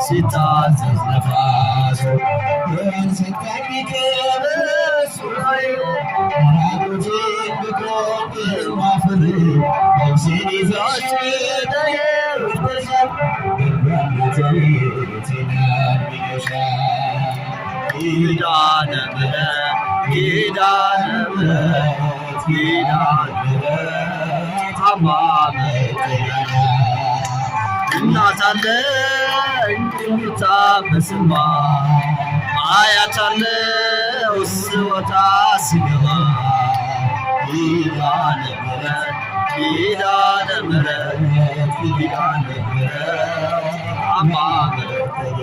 ሲታዘዝ ነፋሱ በንስካኝ ከበሱ ላይ ራቁቴን ብቆም ማፍር ነፍሴን ይዛች ደየሩበሻል በባለቴቴናን ቢገሻል ኪዳነ ምሕረት ኪዳነ ምሕረት ኪዳነ ምሕረት ታማመጠያ እናት አለኝ የምታበስማ አያት አለው ስወጣ ስገባ ኪዳነ ምሕረት ኪዳነ ምሕረት ኪዳነ ምሕረት ታማመጠያ